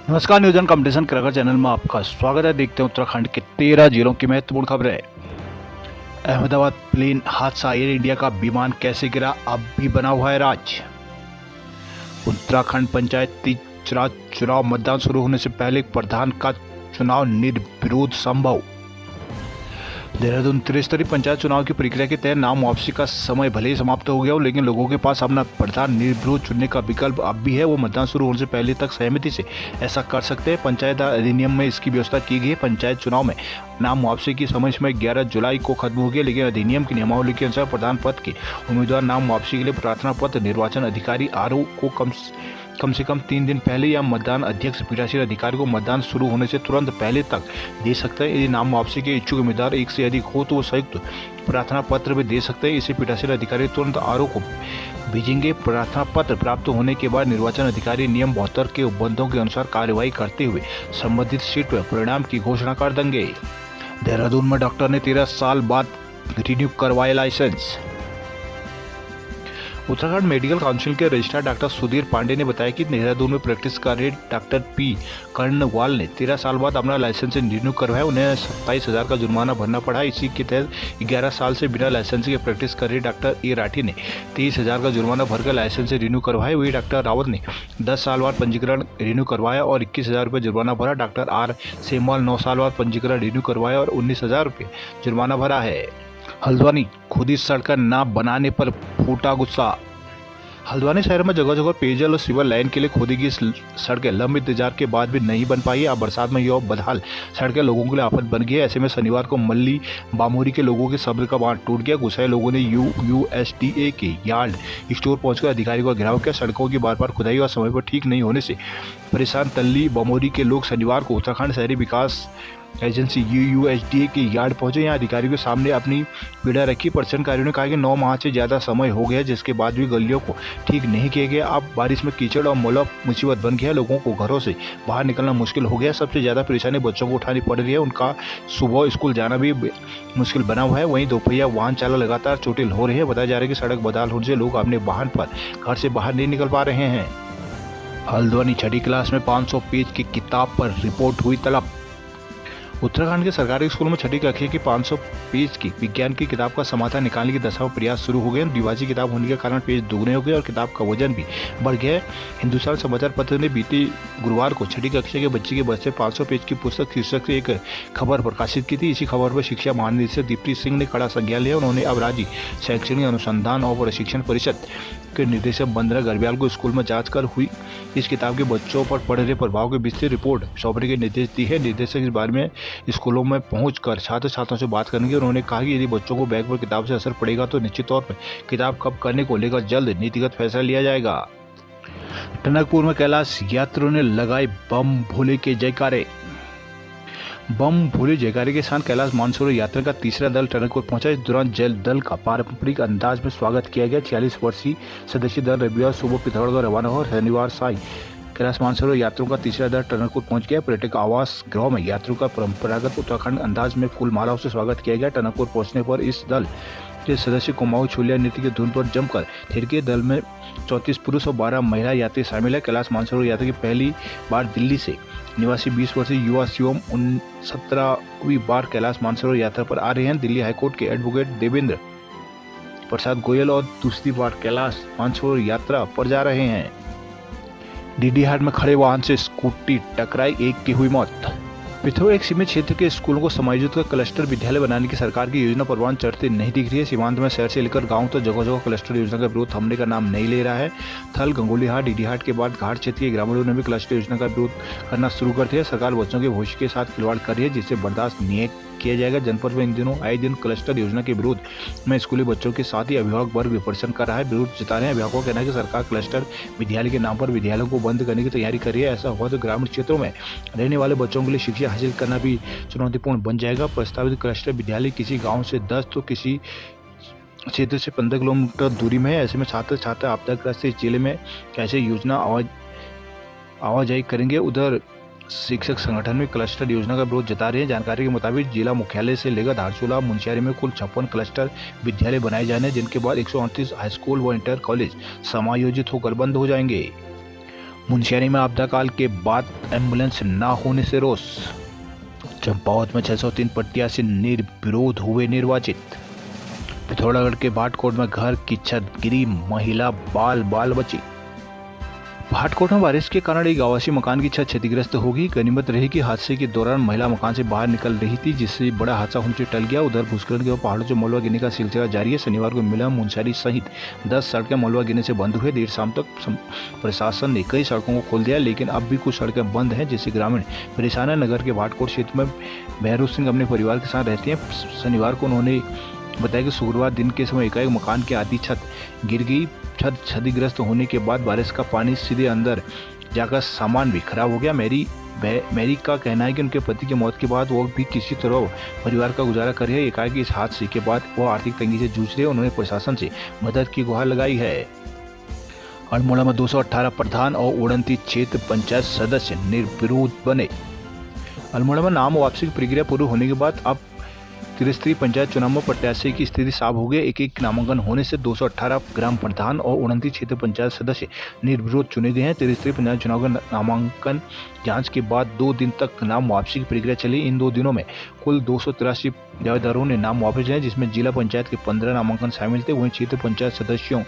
नमस्कार, न्यूजन competition cracker channel में आपका स्वागत है। देखते हैं उत्तराखंड के 13 जिलों की महत्वपूर्ण खबरें। अहमदाबाद प्लेन हादसा, एयर इंडिया का विमान कैसे गिरा, अब भी बना हुआ है राज। उत्तराखंड पंचायती राज चुनाव, मतदान शुरू होने से पहले प्रधान का चुनाव निर्विरोध संभव। देहरादून त्रिस्तरीय पंचायत चुनाव की प्रक्रिया के तहत नाम वापसी का समय भले ही समाप्त हो गया हो, लेकिन लोगों के पास अपना प्रधान निर्विरोध चुनने का विकल्प अब भी है। वो मतदान शुरू होने से पहले तक सहमति से ऐसा कर सकते हैं। पंचायत अधिनियम में इसकी व्यवस्था की गई है। पंचायत चुनाव में नाम वापसी की समय सीमा 11 जुलाई को खत्म हो गया, लेकिन अधिनियम की नियमावली के अनुसार प्रधान पद के उम्मीदवार नाम वापसी के लिए प्रार्थना पत्र निर्वाचन अधिकारी आरओ को कम से कम 3 दिन पहले या मतदान अध्यक्ष पीठासीन अधिकारी को मतदान शुरू होने से तुरंत पहले तक दे सकते हैं। यदि नाम वापसी के इच्छुक उम्मीदवार एक से अधिक हो तो वो संयुक्त प्रार्थना पत्र भी दे सकते हैं। इसे पीठासीन अधिकारी तुरंत आरओ को भेजेंगे। प्रार्थना पत्र प्राप्त होने के बाद निर्वाचन अधिकारी नियम 72 के उपबंधों के अनुसार कार्यवाही करते हुए संबंधित सीट पर परिणाम की घोषणा कर देंगे। देहरादून में डॉक्टर ने 13 साल बाद रिन्यू करवाया लाइसेंस। उत्तराखंड मेडिकल काउंसिल के रजिस्ट्रार डॉक्टर सुधीर पांडे ने बताया कि देहरादून में प्रैक्टिस कर रहे डॉक्टर पी कर्णवाल ने 13 साल बाद अपना लाइसेंस रिन्यू करवाया। उन्हें 27,000 का जुर्माना भरना पड़ा। इसी के तहत 11 साल से बिना लाइसेंस के प्रैक्टिस कर रहे डॉक्टर ए राठी ने 23,000 का जुर्माना भरकर लाइसेंस रिन्यू करवाया। वही डॉक्टर रावत ने 10 साल बाद पंजीकरण रिन्यू करवाया और 21,000 रुपये जुर्माना भरा। डॉक्टर आर सेमवाल 9 साल बाद पंजीकरण रिन्यू करवाया और 19,000 रुपये जुर्माना भरा है। हल्द्वानी, खुदी सड़कें न बनाने पर फूटा गुस्सा। हल्द्वानी शहर में जगह जगह पेयजल और सीवर लाइन के लिए खोदी गई सड़कें लंबे इंतजार के बाद भी नहीं बन पाई। अब बरसात में यह बदहाल सड़कें लोगों के लिए आफत बन गई है। ऐसे में शनिवार को मल्ली बामोरी के लोगों के सब्र का बांध टूट गया। गुस्साए लोगों ने यूएसडीए के यार्ड स्टोर पहुंचकर अधिकारियों का घेराव किया। सड़कों की बार बार खुदाई और समय पर ठीक नहीं होने से परेशान तल्ली बामोरी के लोग शनिवार को उत्तराखंड शहरी विकास एजेंसी यूएसडीए के यार्ड पहुंचे। यहाँ अधिकारियों के सामने अपनी पीड़ा रखी। प्रदर्शनकारियों ने कहा कि 9 माह से ज़्यादा समय हो गया, जिसके बाद भी गलियों को ठीक नहीं किया गया। अब बारिश में कीचड़ और मौलक मुसीबत बन गया। लोगों को घरों से बाहर निकलना मुश्किल हो गया। सबसे ज़्यादा परेशानी बच्चों को उठानी पड़ रही है। उनका सुबह स्कूल जाना भी मुश्किल बना हुआ है। वहीं दोपहिया वाहन चालक लगातार चोटिल हो रहे हैं। बताया जा रहा है कि सड़क बदहाल होने से लोग अपने वाहन पर घर से बाहर नहीं निकल पा रहे हैं। हल्द्वानी, छठी क्लास में 500 पेज की किताब पर रिपोर्ट हुई तलब। उत्तराखंड के सरकारी स्कूल में छठी कक्षा की 500 पेज की विज्ञान की किताब का समाधान निकालने की दशा में प्रयास शुरू हो गए। द्विभाषी किताब होने के कारण पेज दुगने हो गए और किताब का वजन भी बढ़ गया है। हिंदुस्तान समाचार पत्र ने बीते गुरुवार को छठी कक्षा के बच्चे के बस से 500 पेज की पुस्तक शीर्षक से एक खबर प्रकाशित की थी। इसी खबर पर शिक्षा महानिदेशक दीप्ति सिंह ने कड़ा संज्ञान लिया। उन्होंने अब राज्य शैक्षणिक अनुसंधान और प्रशिक्षण परिषद के निदेशक वंदना गर्ब्याल को स्कूल में जांच कर हुई इस किताब के बच्चों पर पड़ रहे प्रभाव की विस्तृत रिपोर्ट सौंपने के निर्देश दिए हैं। निदेशक इस बारे में स्कूलों में पहुंचकर छात्र छात्राओं से बात करेंगे। उन्होंने कहा कि यदि बच्चों को बैग पर किताब से असर पड़ेगा तो निश्चित तौर पर किताब कब करने को लेकर जल्द नीतिगत फैसला लिया जाएगा। टनकपुर में कैलाश यात्रियों ने लगाए बम भोले के जयकारे। बम भोले जयकारे के साथ कैलाश मानसरोवर यात्रा का तीसरा दल टनकपुर पहुंचा। इस दौरान जल दल का पारंपरिक अंदाज में स्वागत किया गया। 46 वर्षीय सदस्यीय दल रविवार सुबह पिथौरागढ़ रवाना हुआ। शनिवार साई कैलाश मानसरोवर यात्रियों का तीसरा दल टनकपुर पहुंच गया। पर्यटक आवास गृह में यात्रियों का परंपरागत उत्तराखंड अंदाज में फूल मालाओं से स्वागत किया गया। टनकपुर पहुंचने पर इस दल के सदस्य कुमाऊं छोलिया नृत्य की धुन पर जमकर थिरके। दल में 34 पुरुष और 12 महिला यात्री शामिल है। कैलाश मानसरोवर यात्रा की पहली बार दिल्ली से निवासी 20 वर्षीय युवा शिवम 17वीं बार कैलाश मानसरोवर यात्रा पर आ रहे हैं। दिल्ली हाईकोर्ट के एडवोकेट देवेंद्र प्रसाद गोयल और दूसरी बार कैलाश मानसरोवर यात्रा पर जा रहे हैं। डीडीहाट में खड़े वाहन से स्कूटी टकराई, एक की हुई मौत। पिथौरागढ़ सीमित क्षेत्र के स्कूलों को समायोजित कर क्लस्टर विद्यालय बनाने की सरकार की योजना परवान चढ़ते नहीं दिख रही है। सीमांत में शहर से लेकर गांव तक जगह जगह क्लस्टर योजना का विरोध थमने का नाम नहीं ले रहा है। थल, गंगोलीहाट, डीडीहाट के बाद घाट क्षेत्र के ग्रामीणों ने भी क्लस्टर योजना का विरोध करना शुरू कर दिया। सरकार बच्चों के भविष्य के साथ खिलवाड़ कर रही है, जिससे बर्दाश्त नहीं किया जाएगा। जनपद में इन दिनों आए दिन क्लस्टर योजना के विरोध में स्कूली बच्चों के साथ ही अभिभावक वर्ग भी प्रदर्शन कर रहा है, विरोध जता रहे हैं। अभिभावकों का कहना है कि सरकार क्लस्टर विद्यालय के नाम पर विद्यालयों को बंद करने की तैयारी कर रही है। ऐसा हुआ तो ग्रामीण क्षेत्रों में रहने वाले बच्चों के लिए शिक्षा हासिल करना भी चुनौतीपूर्ण बन जाएगा। प्रस्तावित क्लस्टर विद्यालय किसी गाँव से 10 तो किसी क्षेत्र से 15 किलोमीटर दूरी में है। ऐसे में छात्र छात्रा आपदाग्रस्त इस जिले में कैसे योजना आवाजाही करेंगे। उधर शिक्षक संगठन में क्लस्टर योजना का विरोध जता रहे हैं। जानकारी के मुताबिक जिला मुख्यालय से लेकर धारचूला मुंशियारी में कुल 56 क्लस्टर विद्यालय बनाए जाने, जिनके बाद 138 हाईस्कूल व इंटर कॉलेज समायोजित होकर बंद हो जाएंगे। मुनस्यारी में आपदा काल के बाद एम्बुलेंस न होने से रोष। चंपावत में 603 प्रत्याशी निर्विरोध हुए निर्वाचित। पिथौरागढ़ के भाटकोट में घर की छत गिरी, महिला बाल बची। भाटकोट में बारिश के कारण एक आवासीय मकान की छत क्षतिग्रस्त होगी। गनीमत रही कि हादसे के दौरान महिला मकान से बाहर निकल रही थी, जिससे बड़ा हादसा होने टल गया। उधर भूस्खलन के बाद पहाड़ों से मलबा गिरने का सिलसिला जारी है। शनिवार को मिला मुनस्यारी सहित 10 सड़कें मलबा गिरने से बंद हुए। देर शाम तक प्रशासन ने कई सड़कों को खोल दिया, लेकिन अब भी कुछ सड़कें बंद हैं, जिससे ग्रामीण परेशान है। नगर के भाटकोट क्षेत्र में भैरू सिंह अपने परिवार के साथ रहते हैं। शनिवार को उन्होंने बताया कि शुक्रवार दिन के समय एकाएक मकान की आधी छत गिर गई। छत क्षतिग्रस्त होने के बाद बारिश का पानी सीधे अंदर जाकर सामान भी खराब हो गया। मैरी का कहना है कि उनके पति की मौत के बाद वो भी किसी तरह परिवार का गुजारा कर रहे हैं। एकाएक इस हादसे के बाद वो आर्थिक तंगी से जूझ रहे। उन्होंने प्रशासन से मदद की गुहार लगाई है। अल्मोड़ा में 218 प्रधान और 29 क्षेत्र पंचायत सदस्य निर्विरोध बने। अल्मोड़ा में नाम वापसी की प्रक्रिया पूरी होने के बाद अब त्रिस्तरीय पंचायत चुनाव में प्रत्याशी की स्थिति साफ हो गई। एक नामांकन होने से 218 ग्राम प्रधान और 29 क्षेत्र पंचायत सदस्य निर्विरोध चुने गए हैं। त्रिस्तरीय पंचायत चुनाव का नामांकन जांच के बाद 2 दिन तक नाम वापसी की प्रक्रिया चली। इन 2 दिनों में कुल 283 दावेदारों ने नाम वापस लिए, जिसमें जिला पंचायत के 15 नामांकन शामिल थे। वहीं क्षेत्र पंचायत सदस्यों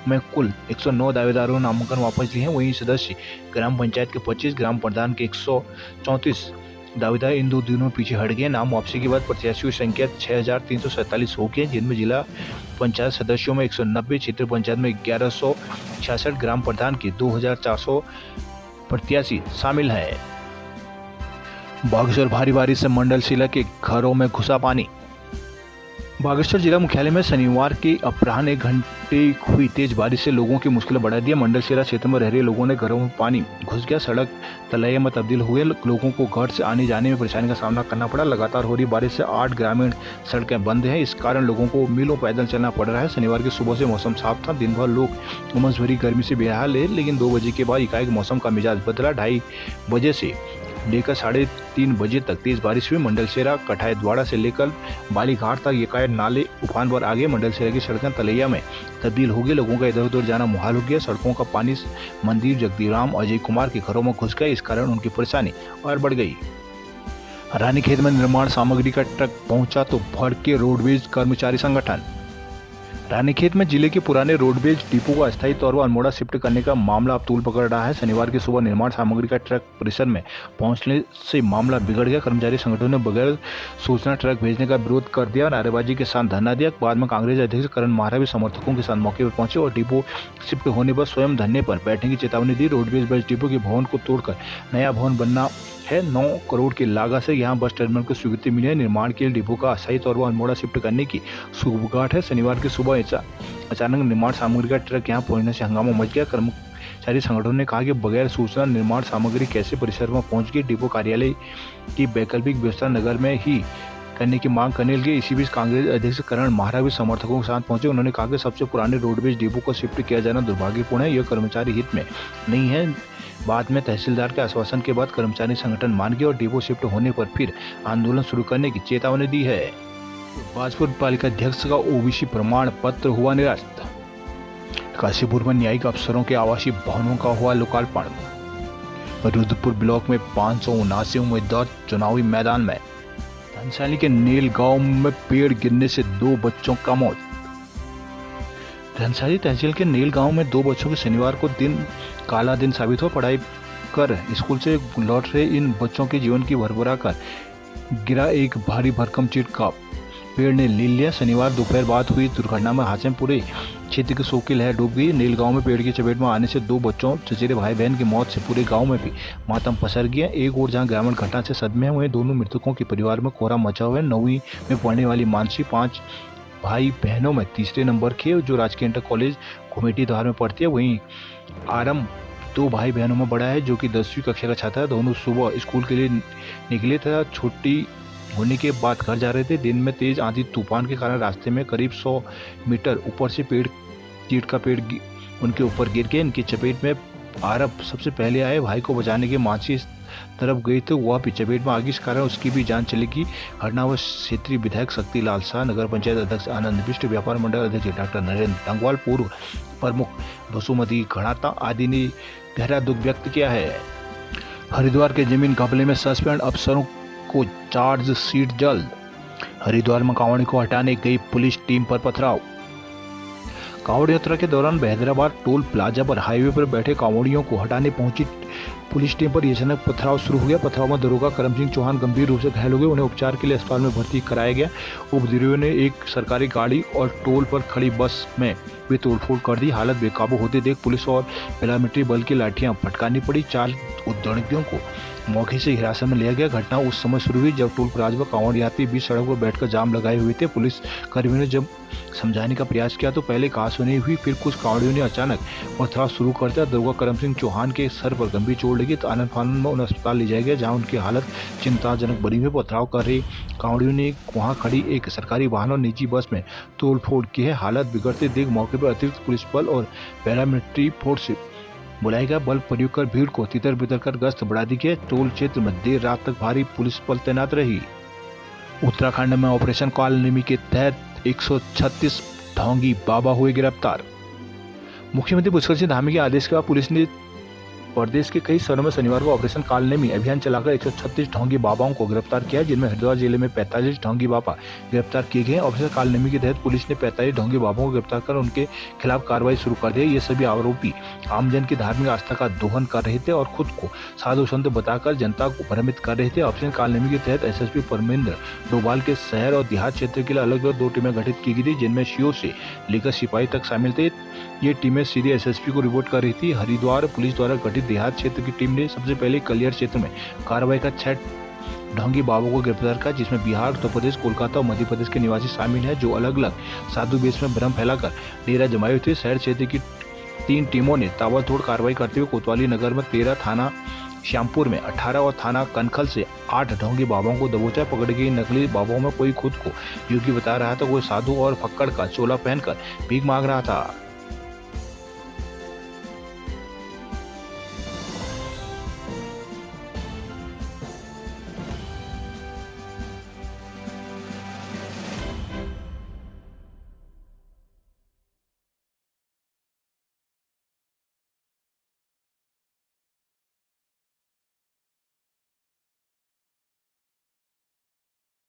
में कुल 109 दावेदारों ने नामांकन वापस लिए हैं। वहीं सदस्य ग्राम पंचायत के 25, ग्राम प्रधान के 134 दावेदार इन 2 दिनों में पीछे हट गए। नाम वापसी के बाद प्रत्याशियों की संख्या 6347 हो गई, जिनमें जिला पंचायत सदस्यों में 190, क्षेत्र पंचायत में 1166, ग्राम प्रधान के 2400 प्रत्याशी शामिल हैं। बागेश्वर भारी बारिश से मंडल शिला के घरों में घुसा पानी। बागेश्वर जिला मुख्यालय में शनिवार के अपराह्न 1 घंटे हुई तेज बारिश से लोगों की मुश्किलें बढ़ा दी। मंडल शिला क्षेत्र में रह रहे लोगों ने घरों में पानी घुस गया, सड़क तलैया में तब्दील हुए। लोगों को घर से आने जाने में परेशानी का सामना करना पड़ा। लगातार हो रही बारिश से 8 ग्रामीण सड़कें बंद हैं। इस कारण लोगों को मीलों पैदल चलना पड़ रहा है। शनिवार की सुबह से मौसम साफ था। दिन भर लोग उमस भरी गर्मी से बेहाल है, लेकिन 2 बजे के बाद एकाएक मौसम का मिजाज बदला। 2:30 बजे से लेकर 3:30 बजे तक तेज बारिश हुई। मंडलसेरा कठायतवाड़ा से लेकर बालीघाट तक एकाएक नाले उफान पर आ गए। मंडलसेरा की सड़कें तलैया में तब्दील हो गई। लोगों का इधर उधर जाना मुहाल हो गया। सड़कों का पानी मंदिर जगदीराम अजय कुमार के घरों में घुस गया। इस कारण उनकी परेशानी और बढ़ गई। रानीखेत में निर्माण सामग्री का ट्रक पहुंचा तो भड़के रोडवेज कर्मचारी संगठन। रानीखेत में जिले के पुराने रोडवेज डिपो को अस्थायी तौर पर अल्मोड़ा शिफ्ट करने का मामला अब तूल पकड़ रहा है। शनिवार की सुबह निर्माण सामग्री का ट्रक परिसर में पहुंचने से मामला बिगड़ गया। कर्मचारी संगठनों ने बगैर सूचना ट्रक भेजने का विरोध कर दिया और नारेबाजी के साथ धरना दिया। बाद में कांग्रेस अध्यक्ष करण माहरा भी समर्थकों के साथ मौके पर पहुंचे और डिपो शिफ्ट होने पर स्वयं धरने पर बैठने की चेतावनी दी। रोडवेज बस डिपो के भवन को तोड़कर नया भवन बनना है। 9 करोड़ की लागत से यहाँ बस टर्मिनल को स्वीकृति मिली है। निर्माण के लिए डिपो का अस्थायी तौर पर अल्मोड़ा शिफ्ट करने की शुरुआत है। शनिवार की सुबह अचानक निर्माण सामग्री का ट्रक यहाँ पहुंचने से हंगामा मच गया। कर्मचारी संगठनों ने कहा कि बगैर सूचना निर्माण सामग्री कैसे परिसर में पहुंच गई। डिपो कार्यालय की वैकल्पिक व्यवस्था नगर में ही करने की मांग करने लगे। इसी बीच कांग्रेस अध्यक्ष करण माहरा भी समर्थकों के साथ पहुंचे। उन्होंने कहा कि सबसे पुराने रोडवेज डिपो को शिफ्ट किया जाना दुर्भाग्यपूर्ण है। यह कर्मचारी हित में नहीं है। बाद में तहसीलदार के आश्वासन के बाद कर्मचारी संगठन मान गए और डिपो शिफ्ट होने पर फिर आंदोलन शुरू करने की चेतावनी दी है। बाजपुर पालिका अध्यक्ष का ओबीसी प्रमाण पत्र हुआ निरस्त। काशीपुर में न्यायिक अफसरों के आवासीय भवनों का हुआ लोकार्पण। रुद्रपुर ब्लॉक में 579 उम्मीदवार चुनावी मैदान में। धनसाली के नील गांव में पेड़ गिरने से 2 बच्चों का मौत। धनसाली तहसील के नील गांव में 2 बच्चों के शनिवार को दिन काला दिन साबित हुआ। पढ़ाई कर स्कूल से लौट रहे इन बच्चों के जीवन की भरभरा कर गिरा एक भारी भरकम चीड़ का पेड़ ने ले लिया। शनिवार दोपहर बाद हुई दुर्घटना में हादसे में पूरे क्षेत्र की शोक की लहर डूब गई। नील गांव में पेड़ की चपेट में आने से 2 बच्चों चचेरे भाई बहन की मौत से पूरे गांव में भी मातम पसर गया। एक और जहां ग्रामीण घटना से सदमे हुए, दोनों मृतकों के परिवार में कोहरा मचा हुआ है। 9वीं में पढ़ने वाली मानसी 5 भाई बहनों में तीसरे नंबर के जो राजकीय इंटर कॉलेज घुमेटी द्वार में पढ़ती है। वहीं आरम 2 भाई बहनों में बड़ा है जो कि 10वीं कक्षा का छात्र है। दोनों सुबह स्कूल के लिए निकले थे। छुट्टी होने के बाद घर जा रहे थे। दिन में तेज आंधी तूफान के कारण रास्ते में करीब 100 मीटर ऊपर से चीड़ का पेड़ उनके ऊपर गिर गया। इनकी चपेट में आरब सबसे पहले आए। भाई को बचाने के मानसी तरफ गई तो वह भी चपेट में आ गई। इस कारण उसकी भी जान चली गई। घटना में क्षेत्रीय विधायक शक्ति लाल शाह, नगर पंचायत अध्यक्ष आनंद बिष्ट, व्यापार मंडल अध्यक्ष डॉक्टर नरेंद्र डंगवाल, पूर्व प्रमुख बसुमती घड़ाता आदि ने गहरा दुख व्यक्त किया है। हरिद्वार के जमीन घपले में सस्पेंड अफसरों को चार्जशीट जल्द। हरिद्वार में कांवड़ को हटाने गई पुलिस टीम पर पथराव। कांवड़ यात्रा के दौरान हैदराबाद टोल प्लाजा पर हाईवे पर बैठे कांवड़ियों को हटाने पहुंची पुलिस टीम पर अचानक पथराव शुरू हो गया। पथराव में दरोगा करम सिंह चौहान गंभीर रूप से घायल हो गए। उन्हें उपचार के लिए अस्पताल में भर्ती कराया गया। उपद्रवियों ने एक सरकारी गाड़ी और टोल पर खड़ी बस में भी तोड़फोड़ कर दी। हालत बेकाबू होते देख पुलिस और पैरामिलिट्री बल की लाठियां फटकारनी पड़ी। 4 उद्यमियों को मौके से हिरासत में लिया गया। घटना उस समय शुरू हुई जब टोल प्लाजा पर कांवड़ यात्री बीच सड़क पर बैठकर जाम लगाए हुए थे। पुलिस कर्मियों ने जब समझाने का प्रयास किया तो पहले कहा सुनी हुई, फिर कुछ कांवड़ियों ने अचानक पथराव शुरू कर दिया। दरोगा करम सिंह चौहान के सर पर गंभीर चोट लगी तो आनंद फानंद में उन्हें अस्पताल ले जाया गया, जहां उनकी हालत चिंताजनक बनी हुई। पथराव कर रहे कांवड़ियों ने वहां खड़ी एक सरकारी वाहन और निजी बस में तोड़फोड़ की है। हालत बिगड़ते देख मौके पर अतिरिक्त पुलिस बल और पैरामिलिट्री फोर्स बुलाया गया। बल प्रयोग कर भीड़ को तितर बितर कर गश्त बढ़ा दी गई। टोल क्षेत्र में देर रात तक भारी पुलिस बल तैनात रही। उत्तराखंड में ऑपरेशन कालनेमी के तहत 136 ढोंगी बाबा हुए गिरफ्तार। मुख्यमंत्री पुष्कर सिंह धामी के आदेश के बाद पुलिस ने प्रदेश के कई शहरों में शनिवार को ऑपरेशन कालनेमी अभियान चलाकर 136 ढोंगी बाबाओं को गिरफ्तार किया, जिनमें हरिद्वार जिले में 45 ढोंगी बाबा गिरफ्तार किए गए। ऑपरेशन कालनेमी के तहत पुलिस ने 45 ढोंगी बाबाओं को गिरफ्तार कर उनके खिलाफ कार्रवाई शुरू कर दी। ये सभी आरोपी आमजन की धार्मिक आस्था का दोहन कर रहे थे और खुद को साधु संत बताकर जनता को भ्रमित कर रहे थे। ऑपरेशन कालनेमी के तहत एसएसपी परमेंद्र डोभाल के शहर और देहात क्षेत्र के लिए अलग अलग 2 टीमें गठित की गई थी, जिनमें सीओ से लेकर सिपाही तक शामिल थे। ये टीमें सीधे एसएसपी को रिपोर्ट कर रही थी। हरिद्वार पुलिस द्वारा गठित देहात क्षेत्र की टीम ने सबसे पहले कलियर क्षेत्र में कार्रवाई कर 6 ढोंगी बाबा को गिरफ्तार किया, जिसमें बिहार, उत्तर प्रदेश, कोलकाता और मध्य प्रदेश के निवासी शामिल हैं, जो अलग अलग साधु वेश में भ्रम फैलाकर डेरा जमाए हुए थे। शहर क्षेत्र की 3 टीमों ने ताबड़तोड़ कार्रवाई करते हुए कोतवाली नगर में 13, थाना श्यामपुर में 18 और थाना कनखल से 8 ढोंगी बाबाओं को दबोचा। पकड़ गई नकली बाबाओं में कोई खुद को योगी बता रहा था, कोई साधु और फक्कड़ का चोला पहनकर भीख मांग रहा था।